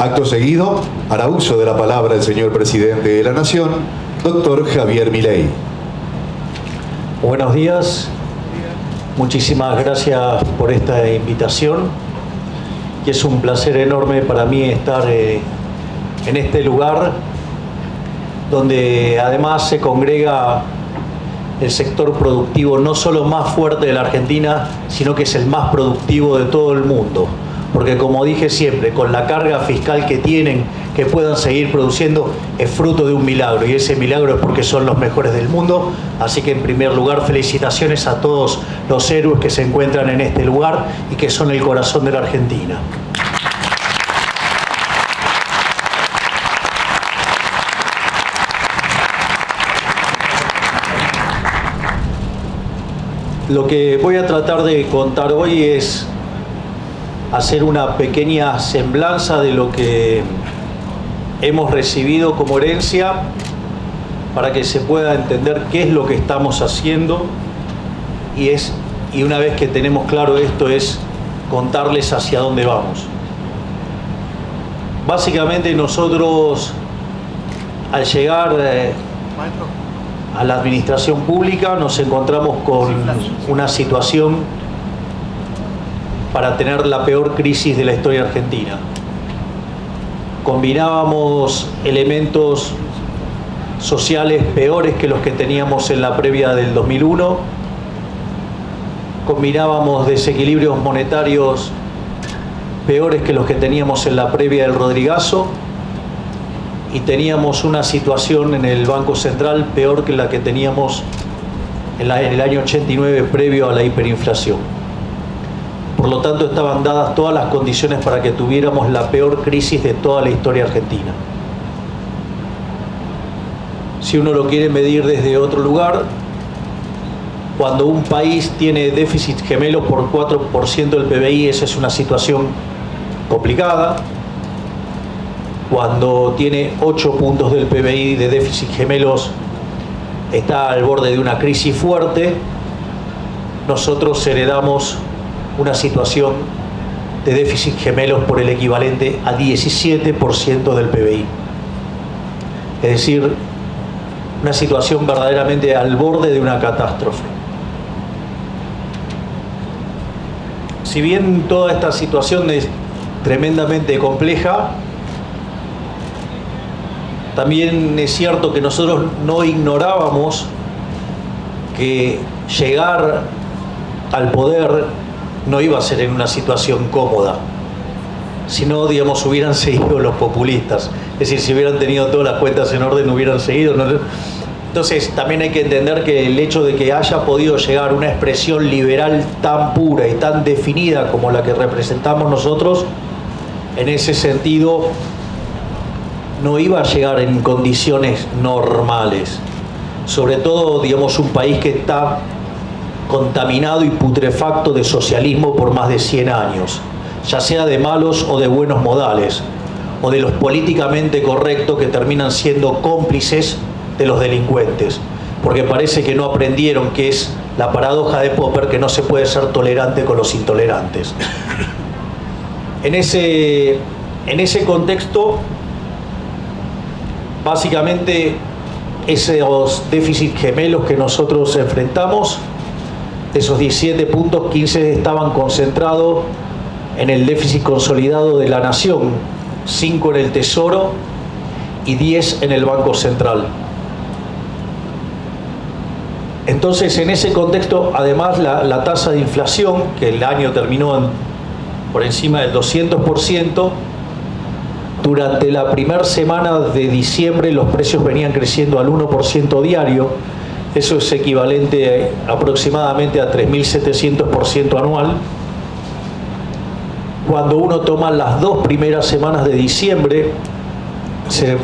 Acto seguido, hará uso de la palabra el señor presidente de la Nación, doctor Javier Milei. Buenos días, muchísimas gracias por esta invitación y es un placer enorme para mí estar en este lugar donde además se congrega el sector productivo no solo más fuerte de la Argentina, sino que es el más productivo de todo el mundo. Porque como dije siempre, con la carga fiscal que tienen, que puedan seguir produciendo, es fruto de un milagro. Y ese milagro es porque son los mejores del mundo. Así que en primer lugar, felicitaciones a todos los héroes que se encuentran en este lugar y que son el corazón de la Argentina. Lo que voy a tratar de contar hoy es hacer una pequeña semblanza de lo que hemos recibido como herencia para que se pueda entender qué es lo que estamos haciendo y una vez que tenemos claro esto es contarles hacia dónde vamos. Básicamente nosotros al llegar a la administración pública nos encontramos con una situación para tener la peor crisis de la historia argentina. Combinábamos elementos sociales peores que los que teníamos en la previa del 2001, combinábamos desequilibrios monetarios peores que los que teníamos en la previa del Rodrigazo y teníamos una situación en el Banco Central peor que la que teníamos en el año 89 previo a la hiperinflación. Por lo tanto, estaban dadas todas las condiciones para que tuviéramos la peor crisis de toda la historia argentina. Si uno lo quiere medir desde otro lugar, cuando un país tiene déficit gemelo por 4% del PBI, esa es una situación complicada. Cuando tiene 8 puntos del PBI de déficit gemelos, está al borde de una crisis fuerte. Nosotros heredamos una situación de déficit gemelos por el equivalente a 17% del PBI. Es decir, una situación verdaderamente al borde de una catástrofe. Si bien toda esta situación es tremendamente compleja, también es cierto que nosotros no ignorábamos que llegar al poder no iba a ser en una situación cómoda, si no, digamos, hubieran seguido los populistas, es decir, si hubieran tenido todas las cuentas en orden, hubieran seguido, ¿no? Entonces también hay que entender que el hecho de que haya podido llegar una expresión liberal tan pura y tan definida como la que representamos nosotros, en ese sentido no iba a llegar en condiciones normales, sobre todo, digamos, un país que está contaminado y putrefacto de socialismo por más de 100 años, ya sea de malos o de buenos modales, o de los políticamente correctos que terminan siendo cómplices de los delincuentes, porque parece que no aprendieron que es la paradoja de Popper, que no se puede ser tolerante con los intolerantes. En ese contexto, básicamente, esos déficits gemelos que nosotros enfrentamos, de esos 17 puntos, 15 estaban concentrados en el déficit consolidado de la nación, 5 en el Tesoro y 10 en el Banco Central. Entonces, en ese contexto, además, la tasa de inflación, que el año terminó por encima del 200%, durante la primera semana de diciembre los precios venían creciendo al 1% diario. Eso es equivalente aproximadamente a 3.700% anual. Cuando uno toma las 2 primeras semanas de diciembre, se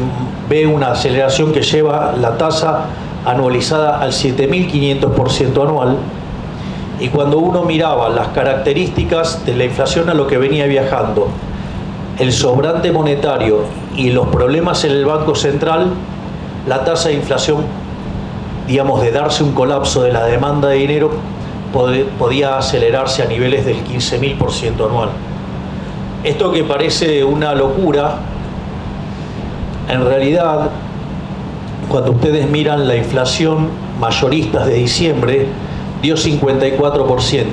ve una aceleración que lleva la tasa anualizada al 7.500% anual. Y cuando uno miraba las características de la inflación a lo que venía viajando, el sobrante monetario y los problemas en el Banco Central, la tasa de inflación, digamos, de darse un colapso de la demanda de dinero, podía acelerarse a niveles del 15.000% anual. esto que parece una locura, en realidad, cuando ustedes miran la inflación mayorista de diciembre, dio 54%.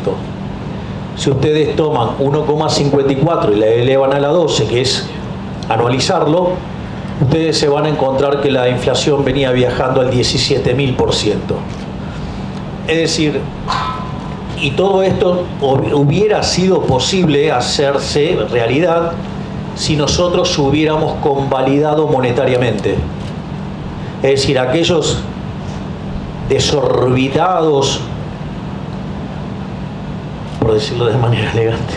Si ustedes toman 1,54 y la elevan a la 12, que es anualizarlo, ustedes se van a encontrar que la inflación venía viajando al 17.000%. Es decir, y todo esto hubiera sido posible hacerse realidad si nosotros hubiéramos convalidado monetariamente. Es decir, aquellos desorbitados, por decirlo de manera elegante,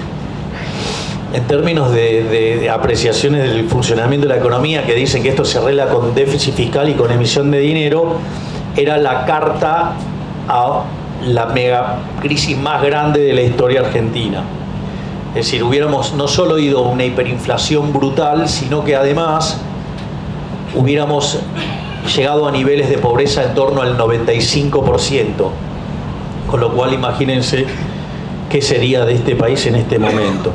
en términos de apreciaciones del funcionamiento de la economía, que dicen que esto se arregla con déficit fiscal y con emisión de dinero, era la carta a la mega crisis más grande de la historia argentina. Es decir, hubiéramos no solo ido a una hiperinflación brutal, sino que además hubiéramos llegado a niveles de pobreza en torno al 95%, con lo cual imagínense qué sería de este país en este momento.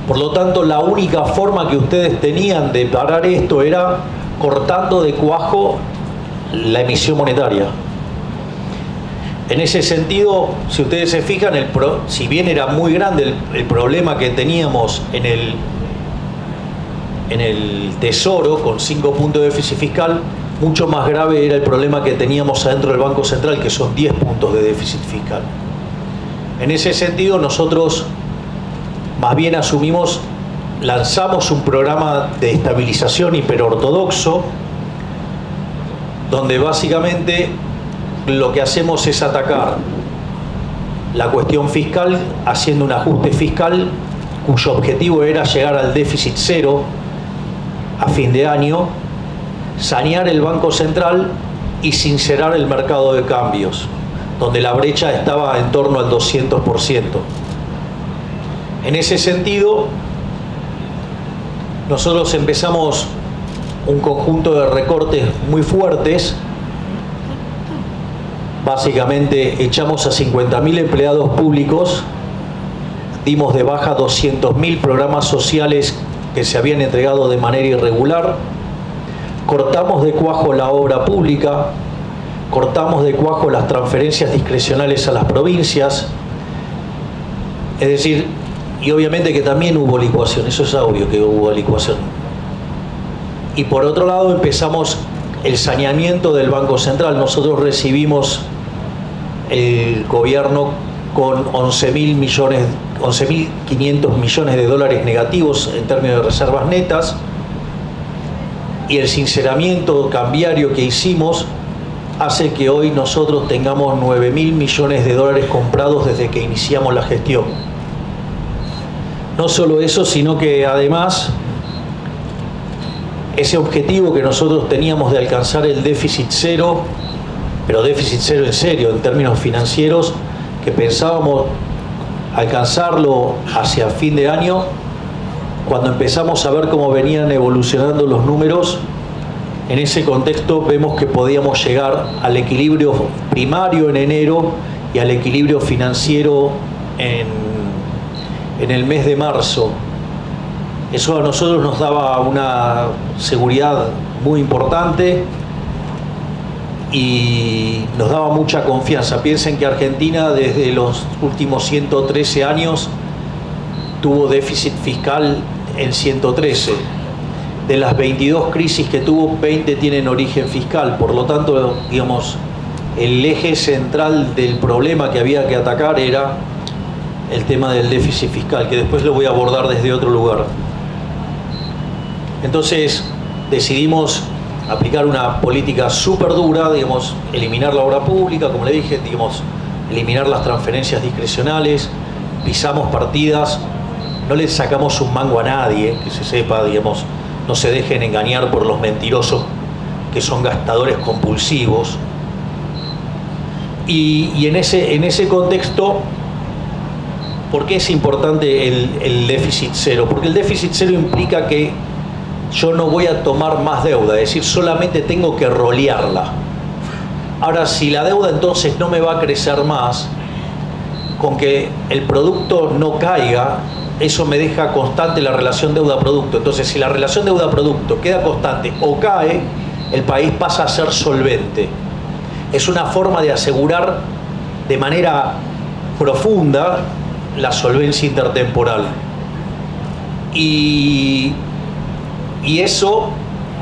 Por lo tanto, la única forma que ustedes tenían de parar esto era cortando de cuajo la emisión monetaria. En ese sentido, si ustedes se fijan, si bien era muy grande el problema que teníamos en el Tesoro, con 5 puntos de déficit fiscal, mucho más grave era el problema que teníamos adentro del Banco Central, que son 10 puntos de déficit fiscal. En ese sentido, nosotros más bien lanzamos un programa de estabilización hiperortodoxo, donde básicamente lo que hacemos es atacar la cuestión fiscal haciendo un ajuste fiscal cuyo objetivo era llegar al déficit cero a fin de año, sanear el Banco Central y sincerar el mercado de cambios, donde la brecha estaba en torno al 200%. En ese sentido, nosotros empezamos un conjunto de recortes muy fuertes. Básicamente echamos a 50.000 empleados públicos, dimos de baja 200.000 programas sociales que se habían entregado de manera irregular, cortamos de cuajo la obra pública, cortamos de cuajo las transferencias discrecionales a las provincias, es decir, y obviamente que también hubo licuación, eso es obvio que hubo licuación. Y por otro lado empezamos el saneamiento del Banco Central. Nosotros recibimos el gobierno con 11.500 millones de dólares negativos en términos de reservas netas, y el sinceramiento cambiario que hicimos hace que hoy nosotros tengamos 9.000 millones de dólares comprados desde que iniciamos la gestión. No solo eso, sino que además ese objetivo que nosotros teníamos de alcanzar el déficit cero, pero déficit cero en serio, en términos financieros, que pensábamos alcanzarlo hacia fin de año, cuando empezamos a ver cómo venían evolucionando los números, en ese contexto vemos que podíamos llegar al equilibrio primario en enero y al equilibrio financiero en el mes de marzo. Eso a nosotros nos daba una seguridad muy importante y nos daba mucha confianza. Piensen que Argentina desde los últimos 113 años tuvo déficit fiscal en 113. De las 22 crisis que tuvo, 20 tienen origen fiscal. Por lo tanto, digamos, el eje central del problema que había que atacar era el tema del déficit fiscal, que después lo voy a abordar desde otro lugar. Entonces decidimos aplicar una política súper dura, digamos, eliminar la obra pública, como le dije, digamos, eliminar las transferencias discrecionales, pisamos partidas, no le sacamos un mango a nadie, que se sepa, digamos, no se dejen engañar por los mentirosos que son gastadores compulsivos. Y en ese contexto, ¿por qué es importante el déficit cero? Porque el déficit cero implica que yo no voy a tomar más deuda, es decir, solamente tengo que rolearla. Ahora, si la deuda entonces no me va a crecer más, con que el producto no caiga, eso me deja constante la relación deuda-producto. Entonces, si la relación deuda-producto queda constante o cae, el país pasa a ser solvente. Es una forma de asegurar de manera profunda la solvencia intertemporal. Y eso,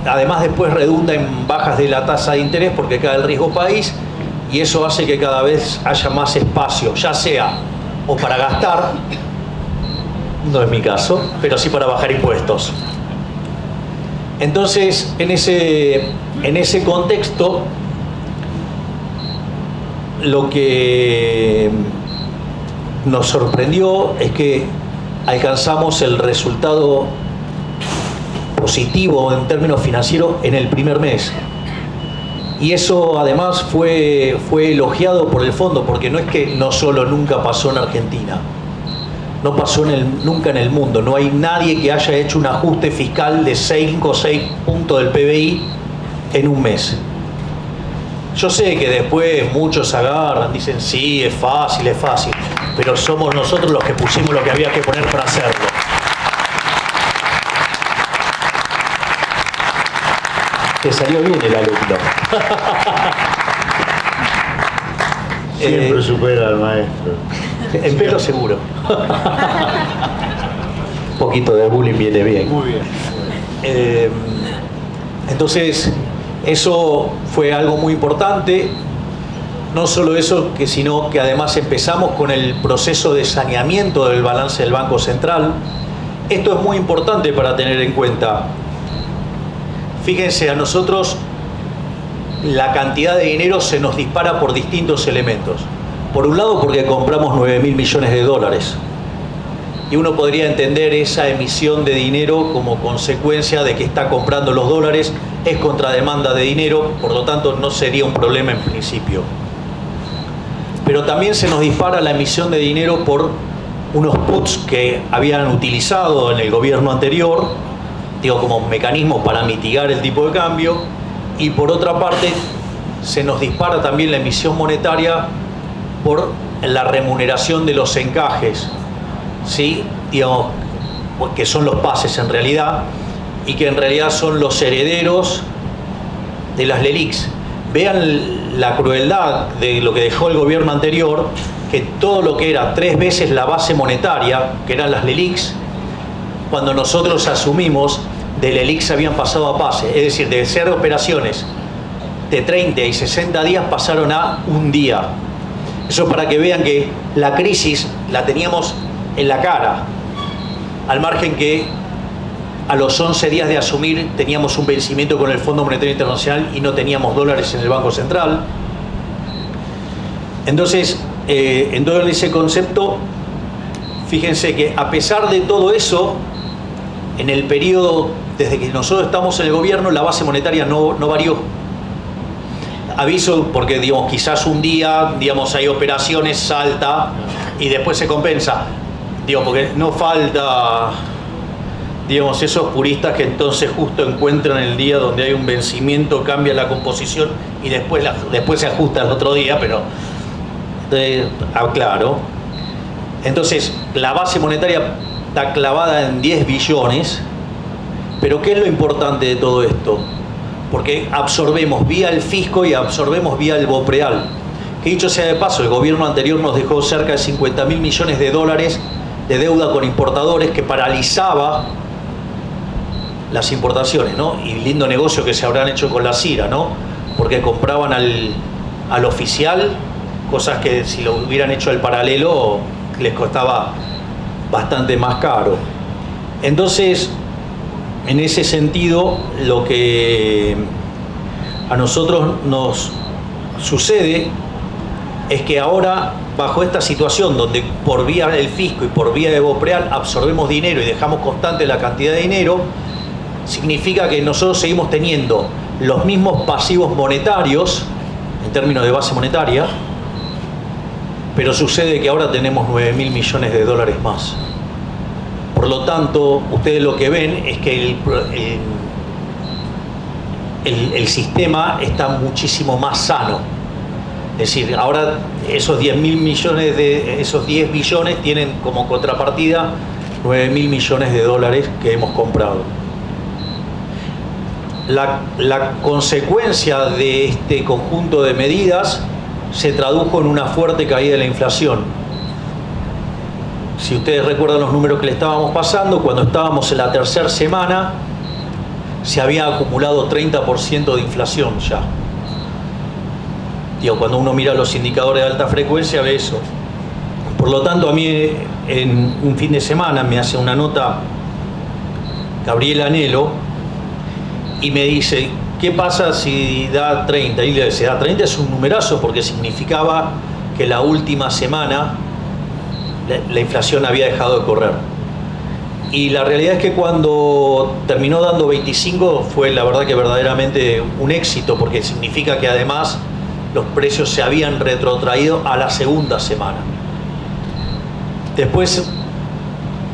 además, después redunda en bajas de la tasa de interés porque cae el riesgo país, y eso hace que cada vez haya más espacio, ya sea o para gastar, no es mi caso, pero sí para bajar impuestos. Entonces, en ese contexto, lo que nos sorprendió es que alcanzamos el resultado positivo en términos financieros en el primer mes. Y eso además fue elogiado por el fondo, porque no es que no solo nunca pasó en Argentina, no pasó nunca en el mundo. No hay nadie que haya hecho un ajuste fiscal de 5 o 6 puntos del PBI en un mes. Yo sé que después muchos agarran, dicen sí, es fácil, pero somos nosotros los que pusimos lo que había que poner para hacerlo. Te salió bien el alumno. Siempre supera al maestro. En pelo seguro. Un poquito de bullying viene bien. Muy bien. Entonces, eso fue algo muy importante. No solo eso, sino que además empezamos con el proceso de saneamiento del balance del Banco Central. Esto es muy importante para tener en cuenta. Fíjense, a nosotros la cantidad de dinero se nos dispara por distintos elementos. Por un lado, porque compramos 9.000 millones de dólares. Y uno podría entender esa emisión de dinero como consecuencia de que está comprando los dólares, es contrademanda de dinero, por lo tanto no sería un problema en principio. Pero también se nos dispara la emisión de dinero por unos puts que habían utilizado en el gobierno anterior, digo, como mecanismo para mitigar el tipo de cambio, y por otra parte se nos dispara también la emisión monetaria por la remuneración de los encajes, ¿sí? Digamos, que son los pases en realidad, y que en realidad son los herederos de las LELIQs. Vean la crueldad de lo que dejó el gobierno anterior, que todo lo que era 3 veces la base monetaria, que eran las LELIQs, cuando nosotros asumimos, de LELIQs habían pasado a pase, es decir, de ser operaciones de 30 y 60 días pasaron a un día. Eso para que vean que la crisis la teníamos en la cara, al margen que a los 11 días de asumir teníamos un vencimiento con el Fondo Monetario Internacional y no teníamos dólares en el Banco Central. Entonces, en todo ese concepto, fíjense que a pesar de todo eso, en el periodo desde que nosotros estamos en el gobierno, la base monetaria no varió. Aviso porque, digamos, quizás un día, digamos, hay operaciones, salta y después se compensa. Digo, porque no falta, digamos, esos puristas que entonces justo encuentran el día donde hay un vencimiento, cambia la composición y después se ajusta al otro día, pero claro. Entonces, la base monetaria está clavada en 10 billones, pero ¿qué es lo importante de todo esto? Porque absorbemos vía el fisco y absorbemos vía el BOPREAL. Que dicho sea de paso, el gobierno anterior nos dejó cerca de 50.000 millones de dólares de deuda con importadores que paralizaba las importaciones, ¿no? Y lindo negocio que se habrán hecho con la CIRA, ¿no? Porque compraban al oficial cosas que si lo hubieran hecho al paralelo les costaba bastante más caro. Entonces, en ese sentido, lo que a nosotros nos sucede es que ahora, bajo esta situación donde por vía del fisco y por vía de BOPREAL absorbemos dinero y dejamos constante la cantidad de dinero, significa que nosotros seguimos teniendo los mismos pasivos monetarios en términos de base monetaria, pero sucede que ahora tenemos 9.000 millones de dólares más. Por lo tanto, ustedes lo que ven es que el sistema está muchísimo más sano. Es decir, ahora esos 10.000 millones esos 10 billones tienen como contrapartida 9.000 millones de dólares que hemos comprado. La consecuencia de este conjunto de medidas se tradujo en una fuerte caída de la inflación. Si ustedes recuerdan los números que le estábamos pasando, cuando estábamos en la tercera semana se había acumulado 30% de inflación ya. Digo, cuando uno mira los indicadores de alta frecuencia ve eso. Por lo tanto, a mí en un fin de semana me hace una nota Gabriel Anelo y me dice, ¿qué pasa si da 30? Y le dice, da 30 es un numerazo porque significaba que la última semana la inflación había dejado de correr. Y la realidad es que cuando terminó dando 25 fue la verdad que verdaderamente un éxito, porque significa que además los precios se habían retrotraído a la segunda semana. Después,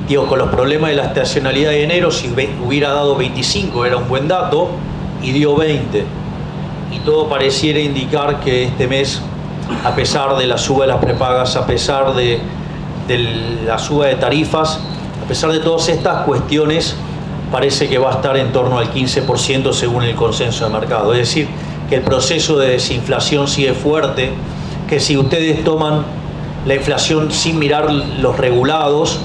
digo, con los problemas de la estacionalidad de enero, si hubiera dado 25 era un buen dato, y dio 20. Y todo pareciera indicar que este mes, a pesar de la suba de las prepagas, a pesar de la suba de tarifas, a pesar de todas estas cuestiones, parece que va a estar en torno al 15% según el consenso de mercado. Es decir, que el proceso de desinflación sigue fuerte, que si ustedes toman la inflación sin mirar los regulados,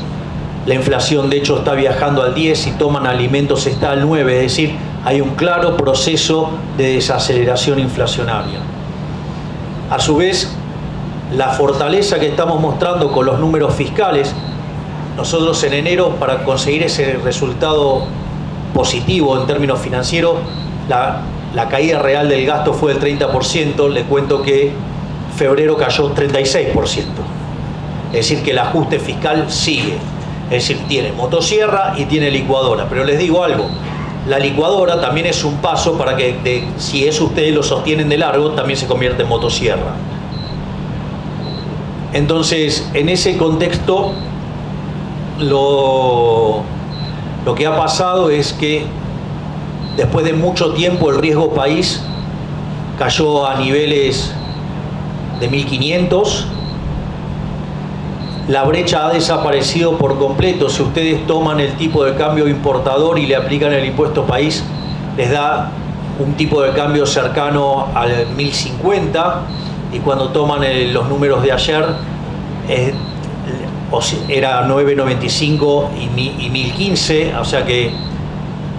la inflación de hecho está viajando al 10, si toman alimentos está al 9, es decir, hay un claro proceso de desaceleración inflacionaria. A su vez, la fortaleza que estamos mostrando con los números fiscales, nosotros en enero, para conseguir ese resultado positivo en términos financieros, la caída real del gasto fue del 30%, le cuento que febrero cayó 36%. Es decir, que el ajuste fiscal sigue. Es decir, tiene motosierra y tiene licuadora. Pero les digo algo, la licuadora también es un paso para que, si eso ustedes lo sostienen de largo, también se convierte en motosierra. Entonces, en ese contexto, lo que ha pasado es que después de mucho tiempo el riesgo país cayó a niveles de 1500. La brecha ha desaparecido por completo. Si ustedes toman el tipo de cambio importador y le aplican el impuesto país, les da un tipo de cambio cercano al 1050, y cuando toman los números de ayer era 9.95 y 1015, o sea que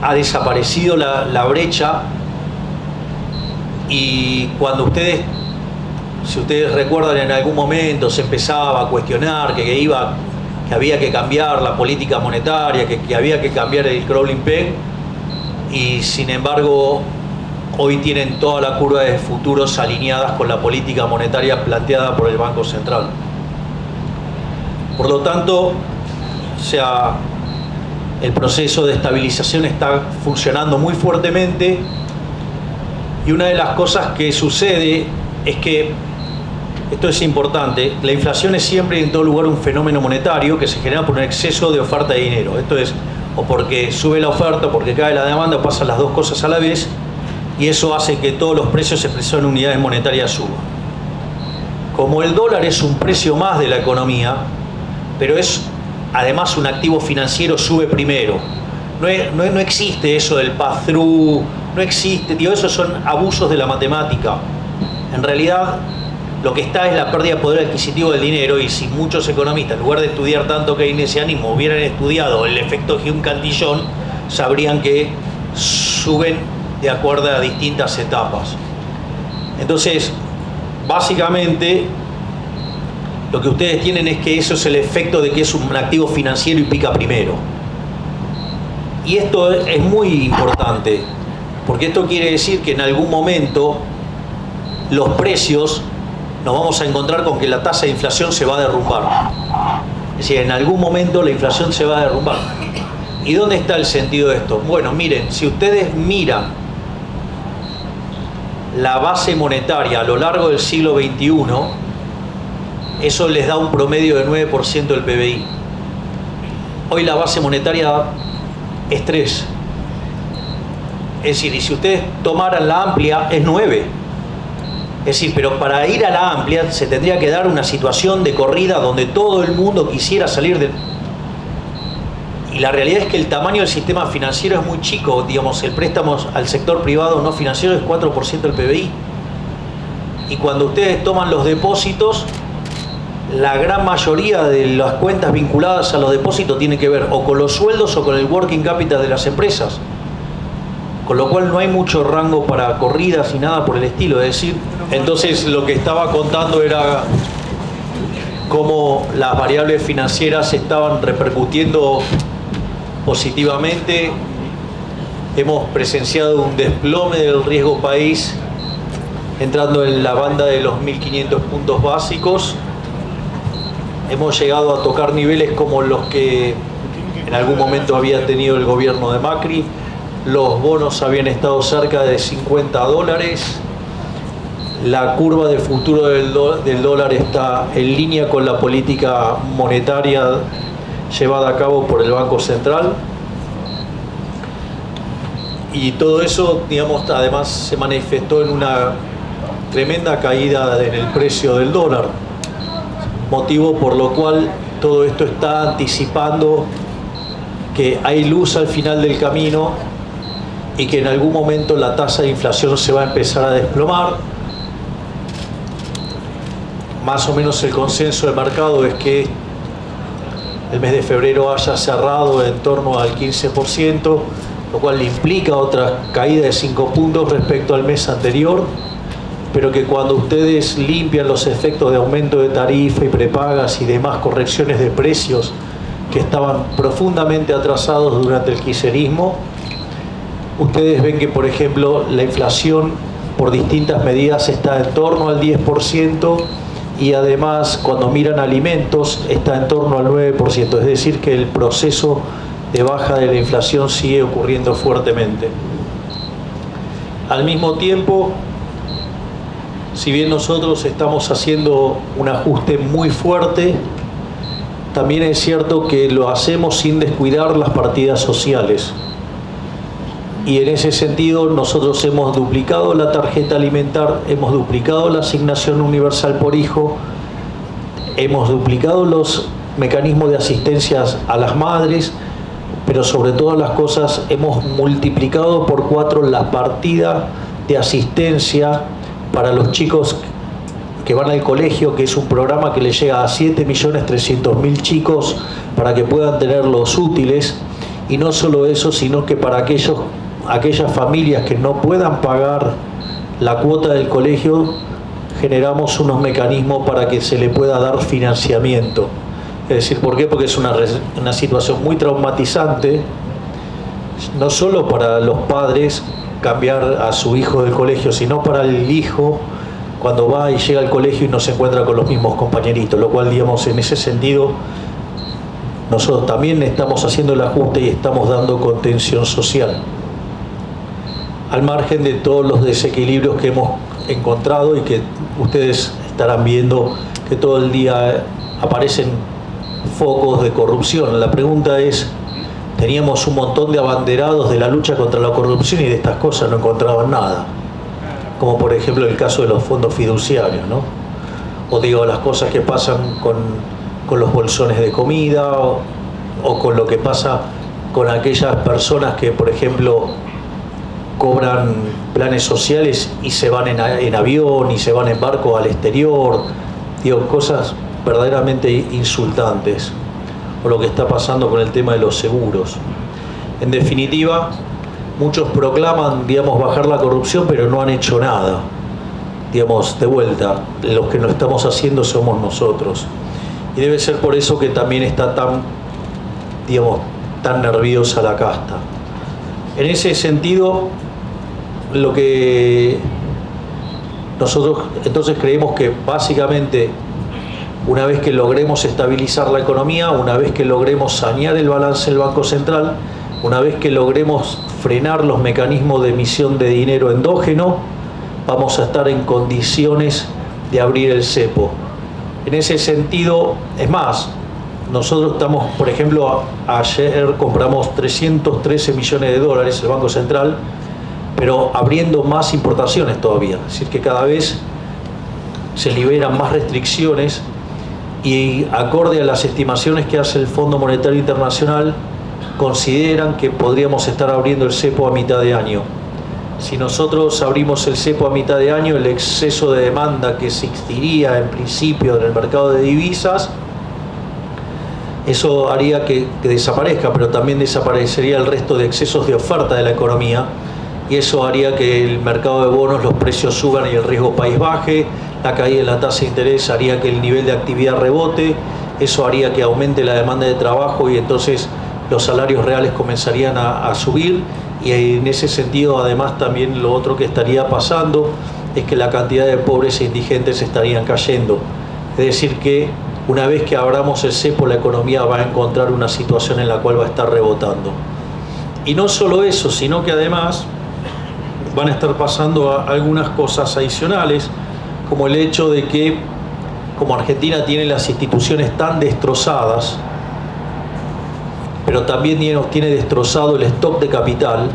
ha desaparecido la brecha. Y cuando si ustedes recuerdan, en algún momento se empezaba a cuestionar que había que cambiar la política monetaria, que había que cambiar el crawling peg, y sin embargo hoy tienen toda la curva de futuros alineadas con la política monetaria planteada por el Banco Central. Por lo tanto, o sea, el proceso de estabilización está funcionando muy fuertemente, y una de las cosas que sucede es que, esto es importante, la inflación es siempre y en todo lugar un fenómeno monetario que se genera por un exceso de oferta de dinero. Esto es, o porque sube la oferta o porque cae la demanda, o pasan las dos cosas a la vez, y eso hace que todos los precios expresados en unidades monetarias suban. Como el dólar es un precio más de la economía, pero es además un activo financiero, sube primero. No existe eso del pass-through, no existe, digo, esos son abusos de la matemática. En realidad, lo que está es la pérdida de poder adquisitivo del dinero, y si muchos economistas, en lugar de estudiar tanto keynesianismo, hubieran estudiado el efecto Hume-Cantillon, sabrían que suben de acuerdo a distintas etapas. Entonces, básicamente, lo que ustedes tienen es que eso es el efecto de que es un activo financiero y pica primero. Y esto es muy importante, porque esto quiere decir que en algún momento los precios nos vamos a encontrar con que la tasa de inflación se va a derrumbar. Es decir, en algún momento la inflación se va a derrumbar. ¿Y dónde está el sentido de esto? Bueno, miren, si ustedes miran la base monetaria a lo largo del siglo XXI, eso les da un promedio de 9% del PBI. Hoy la base monetaria es 3. Es decir, y si ustedes tomaran la amplia, es 9. Es decir, pero para ir a la amplia se tendría que dar una situación de corrida donde todo el mundo quisiera salir de... Y la realidad es que el tamaño del sistema financiero es muy chico. Digamos, el préstamo al sector privado no financiero es 4% del PBI. Y cuando ustedes toman los depósitos, la gran mayoría de las cuentas vinculadas a los depósitos tienen que ver o con los sueldos o con el working capital de las empresas. Con lo cual no hay mucho rango para corridas y nada por el estilo. Es decir, entonces lo que estaba contando era cómo las variables financieras estaban repercutiendo positivamente. Hemos presenciado un desplome del riesgo país entrando en la banda de los 1.500 puntos básicos. Hemos llegado a tocar niveles como los que en algún momento había tenido el gobierno de Macri. Los bonos habían estado cerca de $50. La curva de futuro del dólar está en línea con la política monetaria llevada a cabo por el Banco Central. Y todo eso, digamos, además se manifestó en una tremenda caída en el precio del dólar, motivo por lo cual todo esto está anticipando que hay luz al final del camino y que en algún momento la tasa de inflación se va a empezar a desplomar. Más o menos el consenso de mercado es que el mes de febrero haya cerrado en torno al 15%, lo cual implica otra caída de 5 puntos respecto al mes anterior, pero que cuando ustedes limpian los efectos de aumento de tarifa y prepagas y demás correcciones de precios que estaban profundamente atrasados durante el kirchnerismo, ustedes ven que, por ejemplo, la inflación por distintas medidas está en torno al 10% y además cuando miran alimentos está en torno al 9%, es decir que el proceso de baja de la inflación sigue ocurriendo fuertemente. Al mismo tiempo, si bien nosotros estamos haciendo un ajuste muy fuerte, también es cierto que lo hacemos sin descuidar las partidas sociales. Y en ese sentido nosotros hemos duplicado la tarjeta alimentar, hemos duplicado la asignación universal por hijo, hemos duplicado los mecanismos de asistencia a las madres, pero sobre todas las cosas hemos multiplicado por 4 la partida de asistencia para los chicos que van al colegio, que es un programa que le llega a 7.300.000 chicos para que puedan tener los útiles. Y no solo eso, sino que para aquellas familias que no puedan pagar la cuota del colegio, generamos unos mecanismos para que se le pueda dar financiamiento. Es decir, ¿por qué? Porque es una situación muy traumatizante, no solo para los padres cambiar a su hijo del colegio, sino para el hijo cuando va y llega al colegio y no se encuentra con los mismos compañeritos, lo cual, digamos, en ese sentido nosotros también estamos haciendo el ajuste y estamos dando contención social. Al margen de todos los desequilibrios que hemos encontrado y que ustedes estarán viendo que todo el día aparecen focos de corrupción. La pregunta es, teníamos un montón de abanderados de la lucha contra la corrupción y de estas cosas no encontraban nada. Como por ejemplo el caso de los fondos fiduciarios, ¿no? O digo, las cosas que pasan con los bolsones de comida o con lo que pasa con aquellas personas que, por ejemplo, cobran planes sociales y se van en avión y se van en barco al exterior. Digo, cosas verdaderamente insultantes. O lo que está pasando con el tema de los seguros. En definitiva, muchos proclaman, digamos, bajar la corrupción, pero no han hecho nada. Digamos, de vuelta, los que lo estamos haciendo somos nosotros. Y debe ser por eso que también está tan, digamos, tan nerviosa la casta. En ese sentido, lo que nosotros entonces creemos que básicamente una vez que logremos estabilizar la economía, una vez que logremos sanear el balance del Banco Central, una vez que logremos frenar los mecanismos de emisión de dinero endógeno, vamos a estar en condiciones de abrir el cepo. En ese sentido, es más, nosotros estamos, por ejemplo, ayer compramos 313 millones de dólares el Banco Central, pero abriendo más importaciones todavía. Es decir, que cada vez se liberan más restricciones y acorde a las estimaciones que hace el Fondo Monetario Internacional, consideran que podríamos estar abriendo el cepo a mitad de año. Si nosotros abrimos el cepo a mitad de año, el exceso de demanda que existiría en principio en el mercado de divisas, eso haría que desaparezca, pero también desaparecería el resto de excesos de oferta de la economía, y eso haría que el mercado de bonos, los precios suban y el riesgo país baje. La caída de la tasa de interés haría que el nivel de actividad rebote, eso haría que aumente la demanda de trabajo y entonces los salarios reales comenzarían a subir, y en ese sentido además también lo otro que estaría pasando es que la cantidad de pobres e indigentes estarían cayendo. Es decir que una vez que abramos el cepo, la economía va a encontrar una situación en la cual va a estar rebotando. Y no solo eso, sino que además van a estar pasando algunas cosas adicionales, como el hecho de que, como Argentina tiene las instituciones tan destrozadas, pero también tiene destrozado el stock de capital,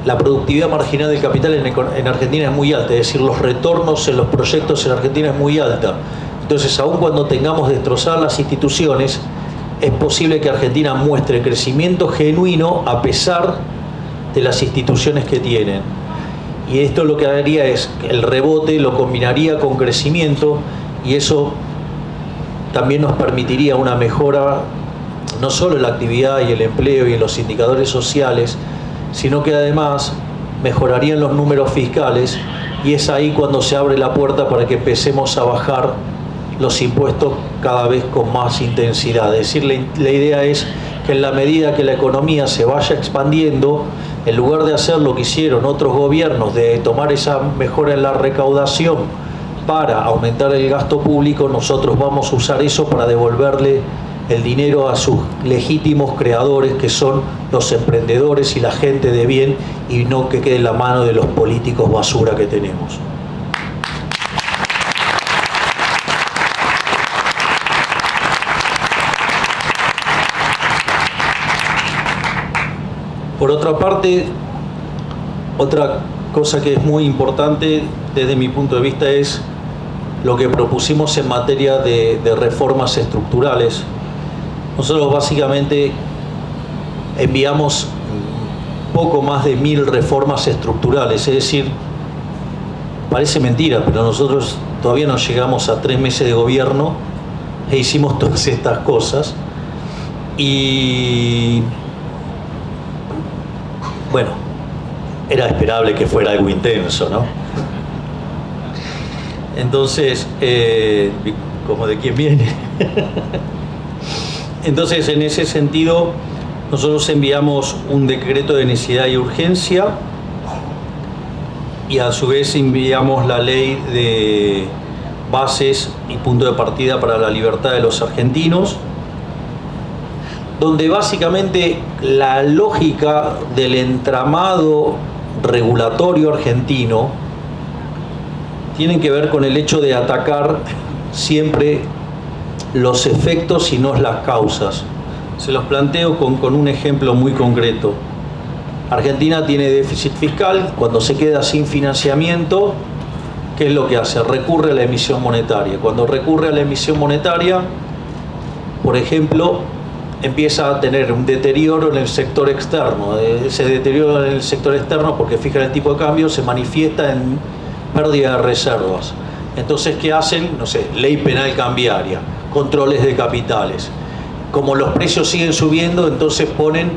la productividad marginal del capital en Argentina es muy alta, es decir, los retornos en los proyectos en Argentina es muy alta. Entonces, aun cuando tengamos destrozadas las instituciones, es posible que Argentina muestre crecimiento genuino a pesar de las instituciones que tienen. Y esto lo que haría es que el rebote lo combinaría con crecimiento, y eso también nos permitiría una mejora no solo en la actividad y el empleo y en los indicadores sociales, sino que además mejorarían los números fiscales, y es ahí cuando se abre la puerta para que empecemos a bajar los impuestos cada vez con más intensidad. Es decir, la idea es que en la medida que la economía se vaya expandiendo, en lugar de hacer lo que hicieron otros gobiernos, de tomar esa mejora en la recaudación para aumentar el gasto público, nosotros vamos a usar eso para devolverle el dinero a sus legítimos creadores, que son los emprendedores y la gente de bien, y no que quede en la mano de los políticos basura que tenemos. Por otra parte, otra cosa que es muy importante desde mi punto de vista es lo que propusimos en materia de reformas estructurales. Nosotros básicamente enviamos poco más de 1000 reformas estructurales, es decir, parece mentira, pero nosotros todavía no llegamos a 3 meses de gobierno e hicimos todas estas cosas. Y bueno, era esperable que fuera algo intenso, ¿no? Entonces, como de quién viene. Entonces, en ese sentido, nosotros enviamos un decreto de necesidad y urgencia, y a su vez enviamos la ley de bases y punto de partida para la libertad de los argentinos, donde básicamente la lógica del entramado regulatorio argentino tiene que ver con el hecho de atacar siempre los efectos y no las causas. Se los planteo con un ejemplo muy concreto. Argentina tiene déficit fiscal. Cuando se queda sin financiamiento, ¿qué es lo que hace? Recurre a la emisión monetaria. Cuando recurre a la emisión monetaria, por ejemplo, empieza a tener un deterioro en el sector externo. Ese deterioro en el sector externo, porque fijan el tipo de cambio, se manifiesta en pérdida de reservas. Entonces, ¿qué hacen? No sé, ley penal cambiaria, controles de capitales. Como los precios siguen subiendo, entonces ponen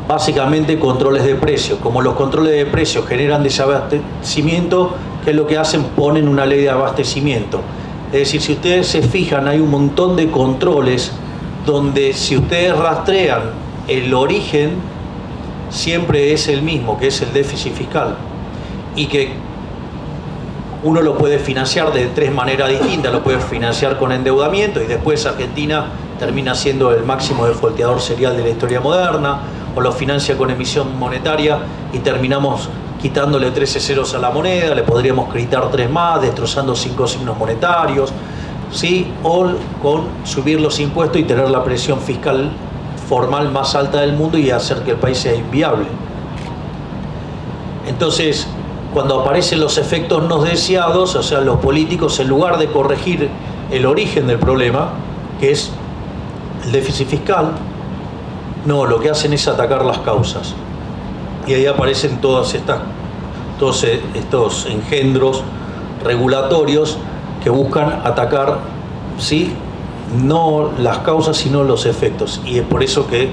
básicamente controles de precios. Como los controles de precios generan desabastecimiento, ¿qué es lo que hacen? Ponen una ley de abastecimiento. Es decir, si ustedes se fijan, hay un montón de controles donde, si ustedes rastrean el origen, siempre es el mismo, que es el déficit fiscal, y que uno lo puede financiar de 3 maneras distintas. Lo puede financiar con endeudamiento, y después Argentina termina siendo el máximo defolteador serial de la historia moderna, o lo financia con emisión monetaria y terminamos quitándole 13 ceros a la moneda, le podríamos quitar 3 más, destrozando 5 signos monetarios, ¿sí? O con subir los impuestos y tener la presión fiscal formal más alta del mundo y hacer que el país sea inviable. Entonces, cuando aparecen los efectos no deseados, o sea, los políticos, en lugar de corregir el origen del problema, que es el déficit fiscal, No, lo que hacen es atacar las causas. Y ahí aparecen todos estos engendros regulatorios que buscan atacar, ¿sí?, no las causas sino los efectos. Y es por eso que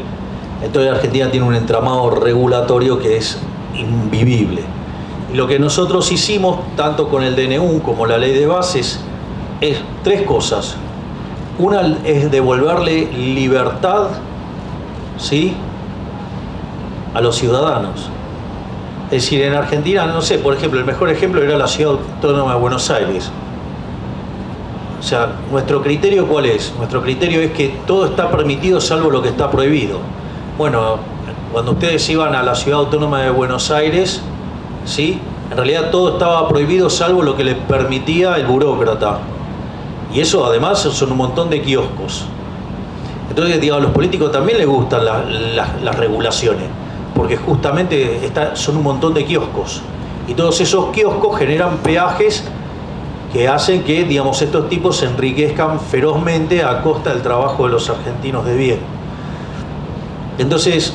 entonces Argentina tiene un entramado regulatorio que es invivible. Y lo que nosotros hicimos, tanto con el DNU como la ley de bases, es tres cosas. Una es devolverle libertad, ¿sí?, a los ciudadanos. Es decir, en Argentina, no sé, por ejemplo, el mejor ejemplo era la Ciudad Autónoma de Buenos Aires. O sea, ¿nuestro criterio cuál es? Nuestro criterio es que todo está permitido salvo lo que está prohibido. Bueno, cuando ustedes iban a la Ciudad Autónoma de Buenos Aires, ¿sí?, en realidad todo estaba prohibido salvo lo que le permitía el burócrata. Y eso además son un montón de kioscos. Entonces, digamos, a los políticos también les gustan las regulaciones, porque justamente son un montón de kioscos. Y todos esos kioscos generan peajes que hacen que, digamos, estos tipos se enriquezcan ferozmente a costa del trabajo de los argentinos de bien. Entonces,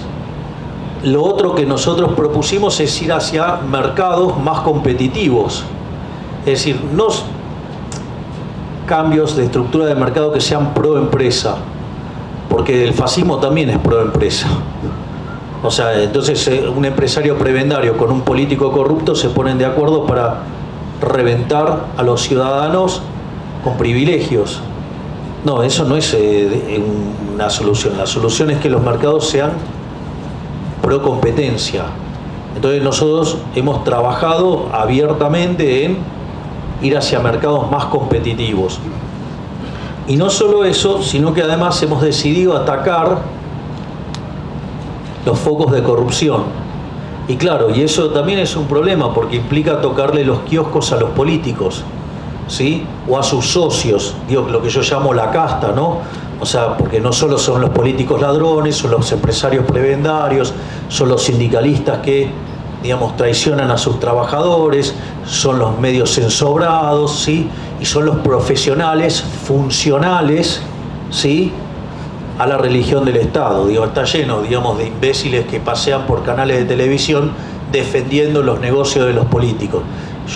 lo otro que nosotros propusimos es ir hacia mercados más competitivos. Es decir, no cambios de estructura de mercado que sean pro empresa, porque el fascismo también es pro empresa. O sea, entonces un empresario prebendario con un político corrupto se ponen de acuerdo para reventar a los ciudadanos con privilegios. No, eso no es una solución. La solución es que los mercados sean pro competencia. Entonces nosotros hemos trabajado abiertamente en ir hacia mercados más competitivos. Y no solo eso, sino que además hemos decidido atacar los focos de corrupción. Y claro, y eso también es un problema porque implica tocarle los kioscos a los políticos, ¿sí?, o a sus socios, digo, lo que yo llamo la casta, ¿no? O sea, porque no solo son los políticos ladrones, son los empresarios prebendarios, son los sindicalistas que, digamos, traicionan a sus trabajadores, son los medios ensobrados, ¿sí?, y son los profesionales funcionales, ¿sí?, a la religión del Estado. Digo, está lleno, digamos, de imbéciles que pasean por canales de televisión defendiendo los negocios de los políticos.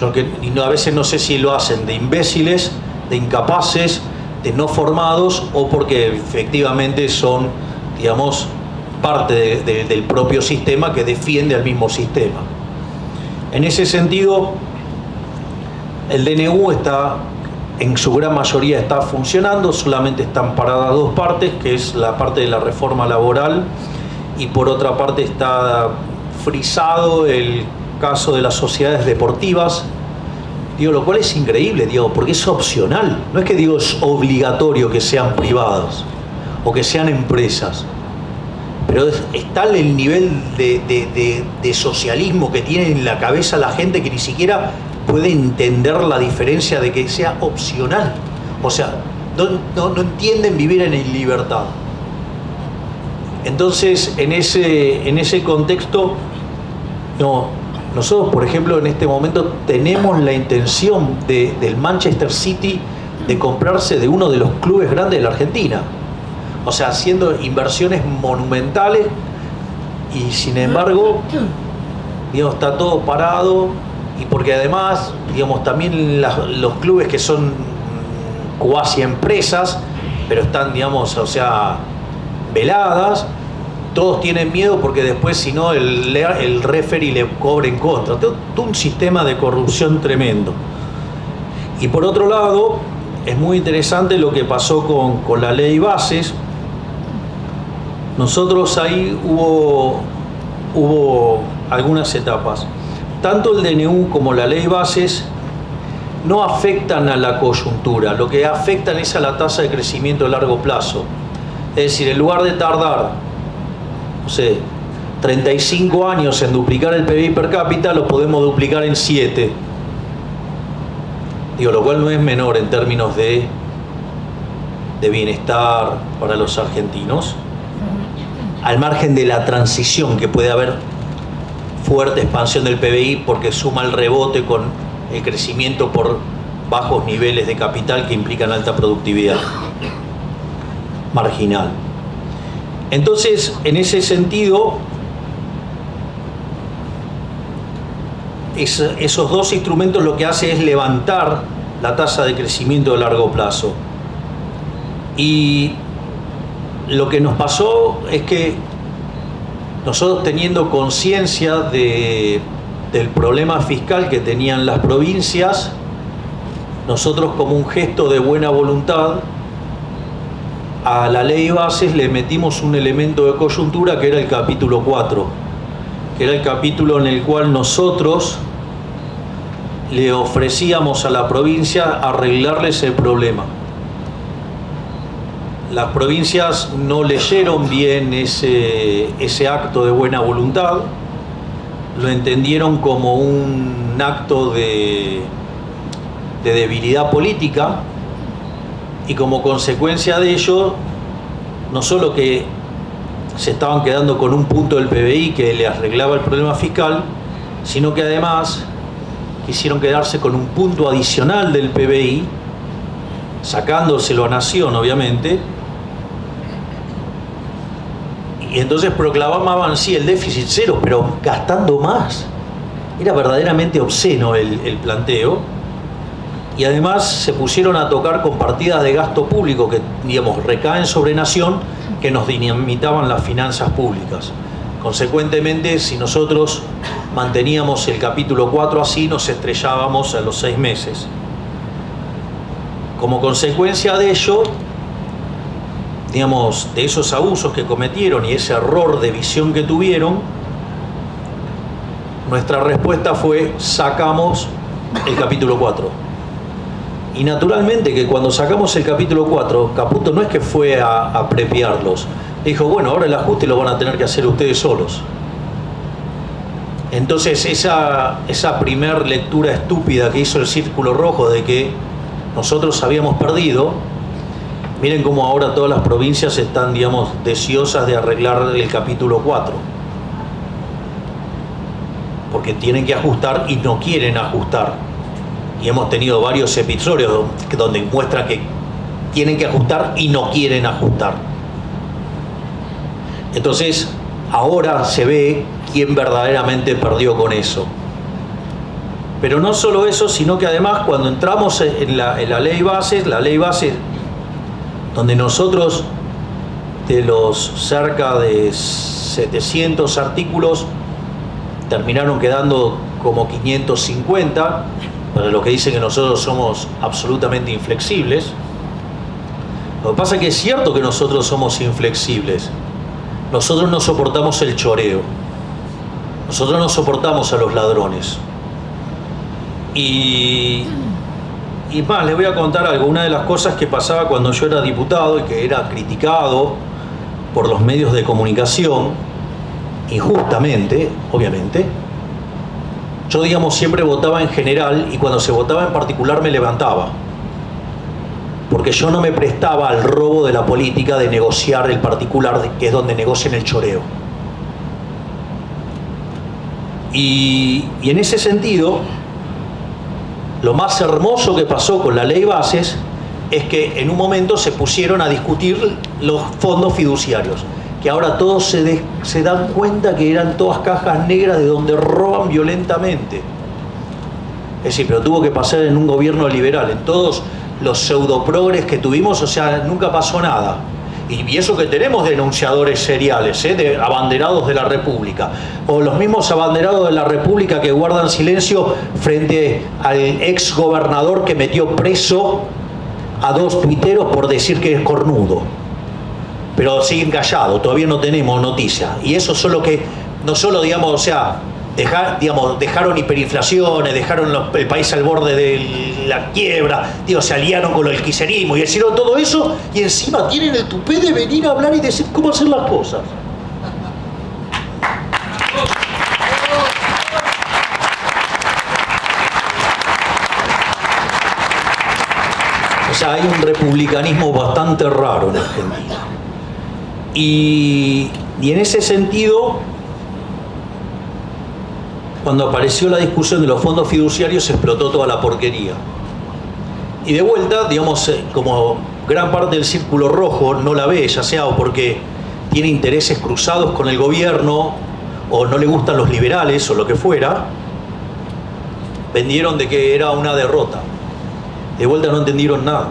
A veces no sé si lo hacen de imbéciles, de incapaces, de no formados, o porque efectivamente son, digamos, parte del propio sistema que defiende al mismo sistema. En ese sentido, el DNU en su gran mayoría está funcionando, solamente están paradas dos partes, que es la parte de la reforma laboral, y por otra parte está frisado el caso de las sociedades deportivas, digo, lo cual es increíble, digo, porque es opcional, no es que digo es obligatorio que sean privados o que sean empresas, pero es tal el nivel de socialismo que tiene en la cabeza la gente que ni siquiera puede entender la diferencia de que sea opcional. O sea, no entienden vivir en libertad. Entonces, en ese contexto, nosotros, por ejemplo, en este momento tenemos la intención del Manchester City de comprarse de uno de los clubes grandes de la Argentina. O sea, haciendo inversiones monumentales y sin embargo, digamos, está todo parado. Y porque además, digamos, también los clubes que son cuasi empresas, pero están, digamos, o sea, veladas, todos tienen miedo porque después, si no, el referee le cobra en contra. Todo un sistema de corrupción tremendo. Y por otro lado, es muy interesante lo que pasó con la ley bases. Nosotros ahí hubo algunas etapas. Tanto el DNU como la ley bases no afectan a la coyuntura, lo que afectan es a la tasa de crecimiento a largo plazo. Es decir, en lugar de tardar, no sé, 35 años en duplicar el PBI per cápita, lo podemos duplicar en 7. Digo, lo cual no es menor en términos de bienestar para los argentinos, al margen de la transición que puede haber, fuerte expansión del PBI porque suma el rebote con el crecimiento por bajos niveles de capital que implican alta productividad marginal. Entonces, en ese sentido, esos dos instrumentos lo que hace es levantar la tasa de crecimiento de largo plazo. Y lo que nos pasó es que nosotros, teniendo conciencia del problema fiscal que tenían las provincias, nosotros, como un gesto de buena voluntad, a la ley de bases le metimos un elemento de coyuntura que era el capítulo 4, que era el capítulo en el cual nosotros le ofrecíamos a la provincia arreglarles el problema. Las provincias no leyeron bien ese acto de buena voluntad, lo entendieron como un acto de debilidad política, y como consecuencia de ello, no solo que se estaban quedando con un punto del PBI que le arreglaba el problema fiscal, sino que además quisieron quedarse con un punto adicional del PBI, sacándoselo a Nación, obviamente, y entonces proclamaban sí el déficit cero, pero gastando más. Era verdaderamente obsceno el planteo. Y además se pusieron a tocar con partidas de gasto público que, digamos, recaen sobre Nación, que nos dinamitaban las finanzas públicas. Consecuentemente, si nosotros manteníamos el capítulo 4 así, nos estrellábamos a los 6 meses. Como consecuencia de ello, digamos, de esos abusos que cometieron y ese error de visión que tuvieron, nuestra respuesta fue: sacamos el capítulo 4. Y naturalmente que cuando sacamos el capítulo 4, Caputo no es que fue a prepiarlos. Dijo, bueno, ahora el ajuste lo van a tener que hacer ustedes solos. Entonces esa primer lectura estúpida que hizo el Círculo Rojo de que nosotros habíamos perdido, miren cómo ahora todas las provincias están, digamos, deseosas de arreglar el capítulo 4. Porque tienen que ajustar y no quieren ajustar. Y hemos tenido varios episodios donde muestra que tienen que ajustar y no quieren ajustar. Entonces, ahora se ve quién verdaderamente perdió con eso. Pero no solo eso, sino que además cuando entramos en la ley base, donde nosotros, de los cerca de 700 artículos, terminaron quedando como 550, para los que dicen que nosotros somos absolutamente inflexibles. Lo que pasa es que es cierto que nosotros somos inflexibles. Nosotros no soportamos el choreo. Nosotros no soportamos a los ladrones. Y más, les voy a contar algo. Una de las cosas que pasaba cuando yo era diputado y que era criticado por los medios de comunicación, injustamente, obviamente, yo, digamos, siempre votaba en general y cuando se votaba en particular me levantaba. Porque yo no me prestaba al robo de la política de negociar el particular, que es donde negocian el choreo. Y en ese sentido, lo más hermoso que pasó con la ley bases es que en un momento se pusieron a discutir los fondos fiduciarios, que ahora todos se dan cuenta que eran todas cajas negras de donde roban violentamente. Es decir, pero tuvo que pasar en un gobierno liberal, en todos los pseudoprogres que tuvimos, o sea, nunca pasó nada. Y eso que tenemos denunciadores seriales, de abanderados de la República, o los mismos abanderados de la República que guardan silencio frente al ex gobernador que metió preso a 2 tuiteros por decir que es cornudo. Pero siguen callados, todavía no tenemos noticia. Y eso solo que, no solo, digamos, o sea, dejaron hiperinflaciones, dejaron el país al borde de la quiebra, se aliaron con el kirchnerismo y hicieron todo eso, y encima tienen el tupé de venir a hablar y decir cómo hacer las cosas. O sea, hay un republicanismo bastante raro en Argentina. Y en ese sentido, cuando apareció la discusión de los fondos fiduciarios, explotó toda la porquería. Y de vuelta, digamos, como gran parte del Círculo Rojo no la ve, ya sea o porque tiene intereses cruzados con el gobierno o no le gustan los liberales o lo que fuera, vendieron de que era una derrota. De vuelta no entendieron nada.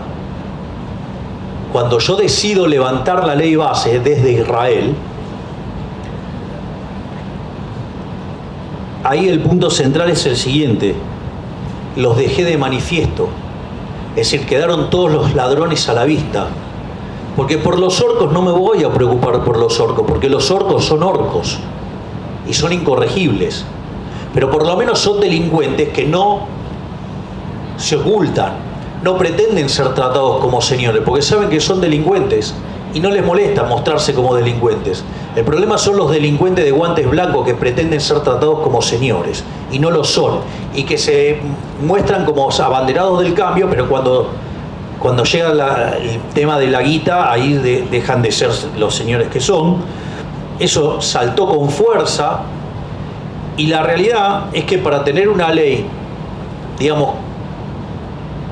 Cuando yo decido levantar la ley base desde Israel, ahí el punto central es el siguiente: los dejé de manifiesto. Es decir, quedaron todos los ladrones a la vista. Porque por los orcos no me voy a preocupar por los orcos, porque los orcos son orcos y son incorregibles. Pero por lo menos son delincuentes que no se ocultan, no pretenden ser tratados como señores, porque saben que son delincuentes y no les molesta mostrarse como delincuentes. El problema son los delincuentes de guantes blancos que pretenden ser tratados como señores y no lo son, y que se muestran como abanderados del cambio, pero cuando llega el tema de la guita, ahí dejan de ser los señores que son. Eso saltó con fuerza, y la realidad es que para tener una ley, digamos,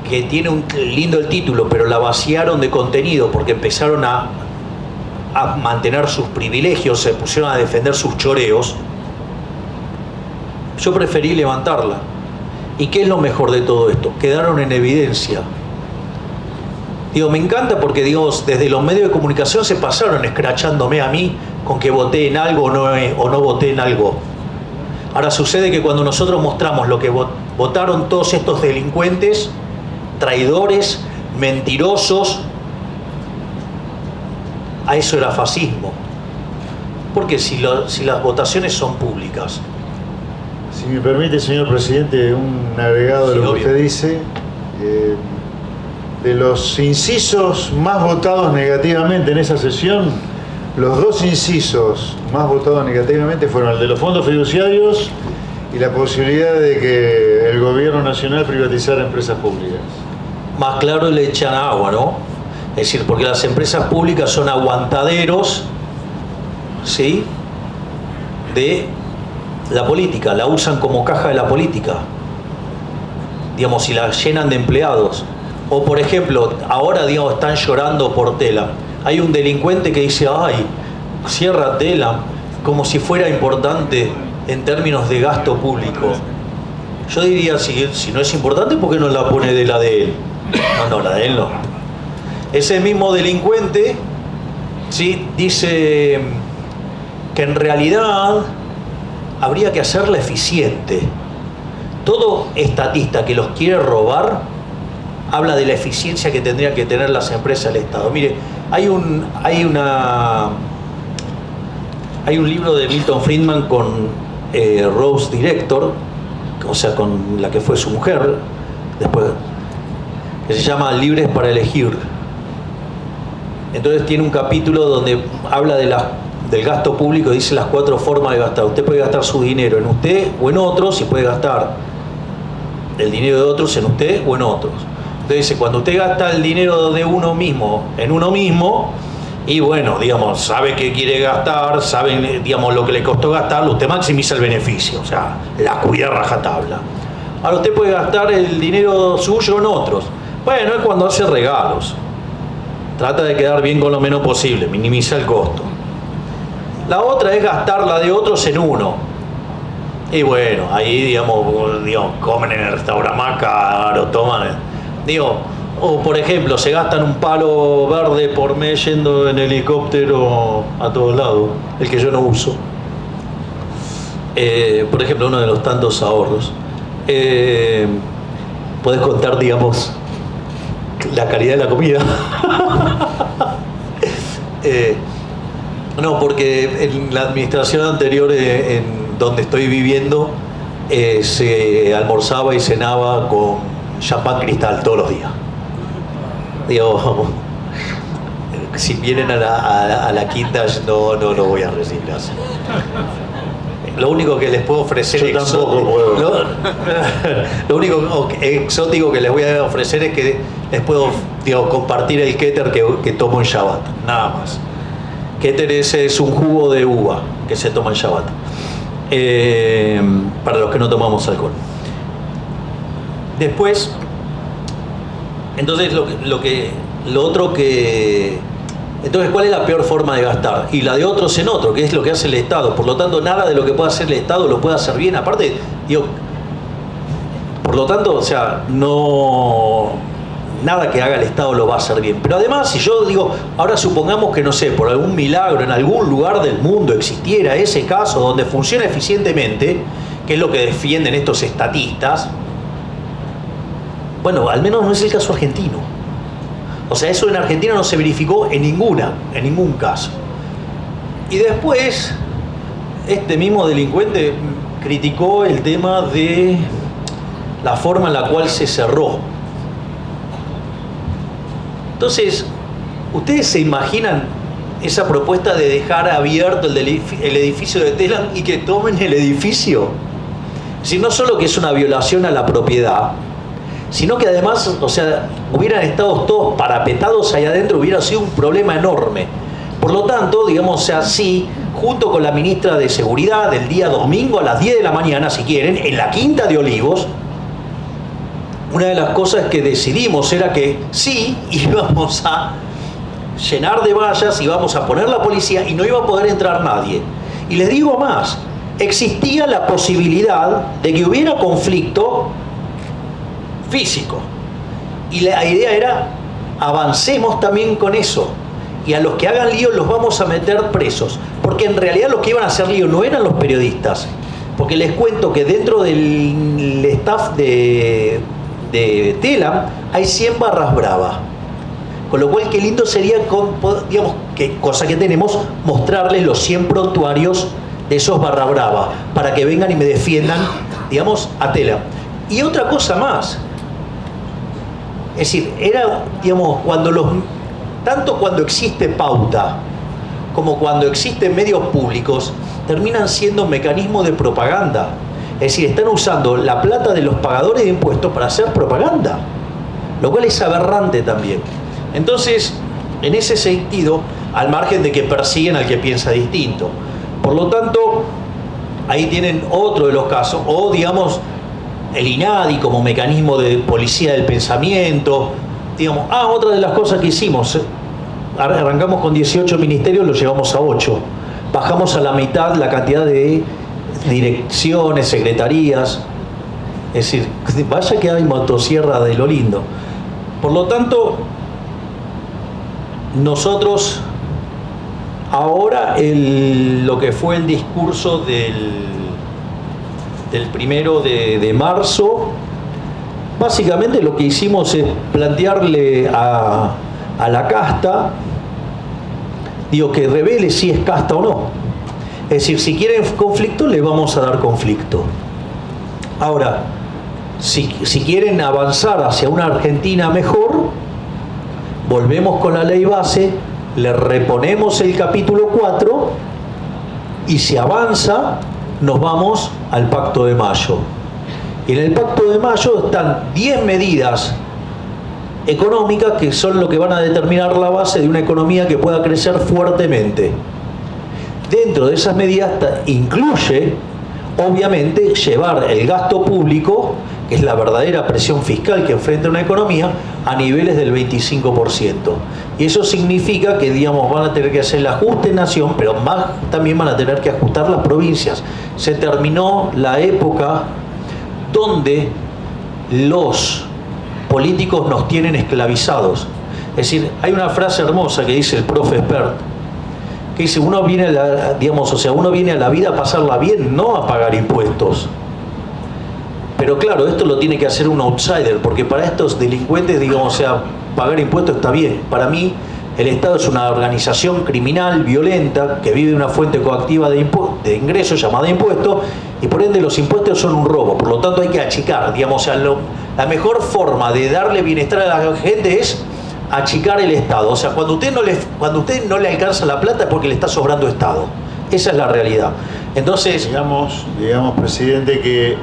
que tiene un lindo el título, pero la vaciaron de contenido porque empezaron a mantener sus privilegios, se pusieron a defender sus choreos, yo preferí levantarla. ¿Y qué es lo mejor de todo esto? Quedaron en evidencia. Digo, me encanta porque, digo, desde los medios de comunicación se pasaron escrachándome a mí con que voté en algo o no voté en algo. Ahora sucede que cuando nosotros mostramos lo que votaron todos estos delincuentes, traidores, mentirosos, a eso era fascismo. Porque si las votaciones son públicas. Si me permite, señor presidente, un agregado de lo que usted dice. De los incisos más votados negativamente en esa sesión, los dos incisos más votados negativamente fueron el de los fondos fiduciarios y la posibilidad de que el gobierno nacional privatizara empresas públicas. Más claro, le echan agua, ¿no? Es decir, porque las empresas públicas son aguantaderos, ¿sí?, de la política, la usan como caja de la política, digamos, y la llenan de empleados. O por ejemplo, ahora, digamos, están llorando por Telam. Hay un delincuente que dice, ay, cierra Telam, como si fuera importante en términos de gasto público. Yo diría, si no es importante, ¿por qué no la pone de la de él? No, la de él no. Ese mismo delincuente, ¿sí?, dice que en realidad habría que hacerla eficiente. Todo estatista que los quiere robar habla de la eficiencia que tendrían que tener las empresas del Estado. Mire, hay un libro de Milton Friedman con Rose Director, o sea, con la que fue su mujer, después, que se llama Libres para elegir. Entonces tiene un capítulo donde habla del gasto público y dice las 4 formas de gastar. Usted puede gastar su dinero en usted o en otros, y puede gastar el dinero de otros en usted o en otros. Entonces dice, cuando usted gasta el dinero de uno mismo en uno mismo, y bueno, digamos, sabe qué quiere gastar, sabe, digamos, lo que le costó gastarlo, usted maximiza el beneficio, o sea, la cuida rajatabla. Ahora usted puede gastar el dinero suyo en otros. Bueno, es cuando hace regalos. Trata de quedar bien con lo menos posible, minimiza el costo. La otra es gastar la de otros en uno. Y bueno, ahí, digamos, comen en el restaurante caro, toman. Digo, o por ejemplo, se gastan un palo verde por mes yendo en helicóptero a todos lados, el que yo no uso. Por ejemplo, uno de los tantos ahorros. Podés contar, digamos, la calidad de la comida. No, porque en la administración anterior, en donde estoy viviendo, se almorzaba y cenaba con champán Cristal todos los días. Digo, si vienen a la quinta, no lo voy a recibir. Lo único que les puedo ofrecer lo único exótico que les voy a ofrecer es que les puedo, compartir el kéter que tomo en Shabbat, nada más. Kéter es un jugo de uva que se toma en Shabbat, para los que no tomamos alcohol. Después, entonces lo otro que Entonces, ¿cuál es la peor forma de gastar? Y la de otros en otro, que es lo que hace el Estado. Por lo tanto, nada de lo que pueda hacer el Estado lo puede hacer bien. Aparte, digo, por lo tanto, o sea, no, nada que haga el Estado lo va a hacer bien. Pero además, si yo digo, ahora supongamos que, no sé, por algún milagro en algún lugar del mundo existiera ese caso donde funciona eficientemente, que es lo que defienden estos estatistas, bueno, al menos no es el caso argentino. O sea, eso en Argentina no se verificó en ningún caso. Y después, este mismo delincuente criticó el tema de la forma en la cual se cerró. Entonces, ¿ustedes se imaginan esa propuesta de dejar abierto el edificio de Telam y que tomen el edificio? Es decir, no solo que es una violación a la propiedad, sino que además, o sea, hubieran estado todos parapetados ahí adentro, hubiera sido un problema enorme. Por lo tanto, digamos, o sea, sí, junto con la ministra de Seguridad, el día domingo a las 10 de la mañana, si quieren, en la Quinta de Olivos, una de las cosas que decidimos era que sí, íbamos a llenar de vallas, íbamos a poner la policía y no iba a poder entrar nadie. Y les digo más, existía la posibilidad de que hubiera conflicto físico. Y la idea era, avancemos también con eso. Y a los que hagan lío los vamos a meter presos. Porque en realidad los que iban a hacer lío no eran los periodistas. Porque les cuento que dentro del staff de Telam hay 100 barras bravas. Con lo cual, qué lindo sería, digamos, que cosa que tenemos, mostrarles los 100 prontuarios de esos barra brava, para que vengan y me defiendan, digamos, a Telam. Y otra cosa más. Es decir, era, digamos, tanto cuando existe pauta como cuando existen medios públicos, terminan siendo un mecanismo de propaganda. Es decir, están usando la plata de los pagadores de impuestos para hacer propaganda, lo cual es aberrante también. Entonces, en ese sentido, al margen de que persiguen al que piensa distinto. Por lo tanto, ahí tienen otro de los casos, o digamos, el INADI como mecanismo de policía del pensamiento, digamos, otra de las cosas que hicimos, arrancamos con 18 ministerios, lo llevamos a 8, bajamos a la mitad la cantidad de direcciones, secretarías, es decir, vaya que hay motosierra de lo lindo. Por lo tanto, nosotros ahora lo que fue el discurso del 1 de marzo, básicamente lo que hicimos es plantearle a la casta, digo, que revele si es casta o no. Es decir, si quieren conflicto, le vamos a dar conflicto. Ahora, si quieren avanzar hacia una Argentina mejor, volvemos con la ley base, le reponemos el capítulo 4 y si avanza, nos vamos al Pacto de Mayo. Y en el Pacto de Mayo están 10 medidas económicas que son lo que van a determinar la base de una economía que pueda crecer fuertemente. Dentro de esas medidas incluye, obviamente, llevar el gasto público, que es la verdadera presión fiscal que enfrenta una economía, a niveles del 25%. Y eso significa que, digamos, van a tener que hacer el ajuste en nación, pero más también van a tener que ajustar las provincias. Se terminó la época donde los políticos nos tienen esclavizados. Es decir, hay una frase hermosa que dice el profe Espert, que dice, uno viene a la vida a pasarla bien, no a pagar impuestos. Pero claro, esto lo tiene que hacer un outsider, porque para estos delincuentes, digamos, o sea, pagar impuestos está bien. Para mí, el Estado es una organización criminal, violenta, que vive una fuente coactiva de ingresos llamada impuesto, y por ende los impuestos son un robo. Por lo tanto, hay que achicar, digamos, o sea, la mejor forma de darle bienestar a la gente es achicar el Estado. O sea, cuando usted no le alcanza la plata es porque le está sobrando Estado. Esa es la realidad. Entonces, digamos, presidente, que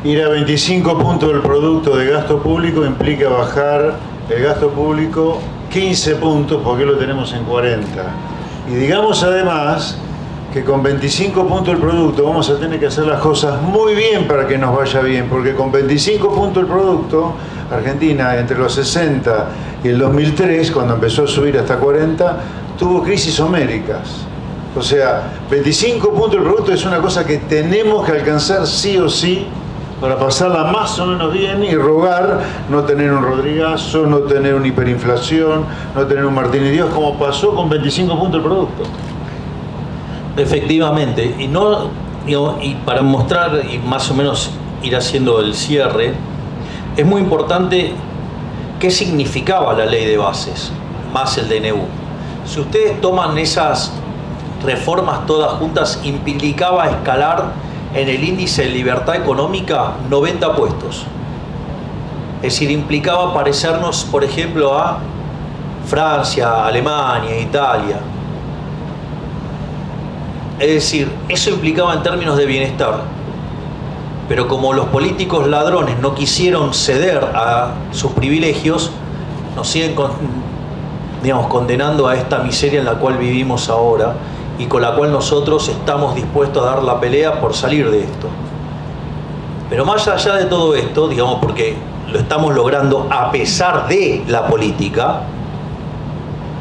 ir a 25 puntos del producto de gasto público implica bajar el gasto público 15 puntos, porque lo tenemos en 40. Y digamos además que con 25 puntos del producto vamos a tener que hacer las cosas muy bien para que nos vaya bien, porque con 25 puntos del producto Argentina entre los 60 y el 2003, cuando empezó a subir hasta 40, tuvo crisis homéricas. O sea, 25 puntos del producto es una cosa que tenemos que alcanzar sí o sí para pasarla más o menos bien y rogar no tener un Rodrigazo, no tener una hiperinflación, no tener un Martín y Dios, como pasó con 25 puntos del producto. Efectivamente, y para mostrar y más o menos ir haciendo el cierre, es muy importante qué significaba la ley de bases, más el DNU. Si ustedes toman esas reformas todas juntas, implicaba escalar en el índice de libertad económica 90 puestos. Es decir, implicaba parecernos, por ejemplo, a Francia, Alemania, Italia. Es decir, eso implicaba en términos de bienestar. Pero como los políticos ladrones no quisieron ceder a sus privilegios, nos siguen condenando a esta miseria en la cual vivimos ahora y con la cual nosotros estamos dispuestos a dar la pelea por salir de esto. Pero más allá de todo esto, porque lo estamos logrando a pesar de la política,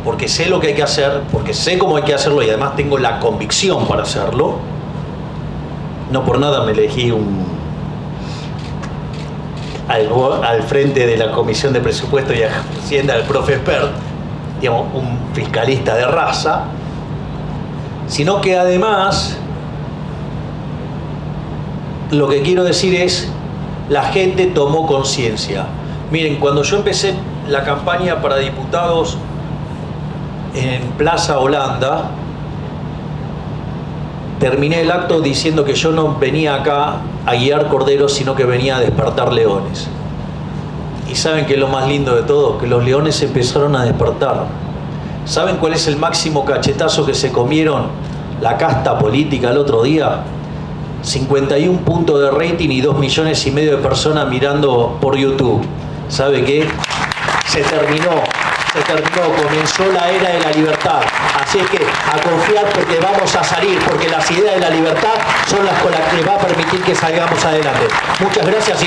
porque sé lo que hay que hacer, porque sé cómo hay que hacerlo y además tengo la convicción para hacerlo. No por nada me elegí al frente de la Comisión de Presupuesto y Hacienda, el profe Espert, un fiscalista de raza, sino que además lo que quiero decir es, la gente tomó conciencia. Miren, cuando yo empecé la campaña para diputados en Plaza Holanda, terminé el acto diciendo que yo no venía acá a guiar corderos, sino que venía a despertar leones. Y ¿saben qué es lo más lindo de todo? Que los leones empezaron a despertar. ¿Saben cuál es el máximo cachetazo que se comieron la casta política el otro día? 51 puntos de rating y 2,5 millones de personas mirando por YouTube. ¿Sabe qué? Se terminó, comenzó la era de la libertad. Así es que a confiar porque vamos a salir, porque las ideas de la libertad son las con las que va a permitir que salgamos adelante. Muchas gracias y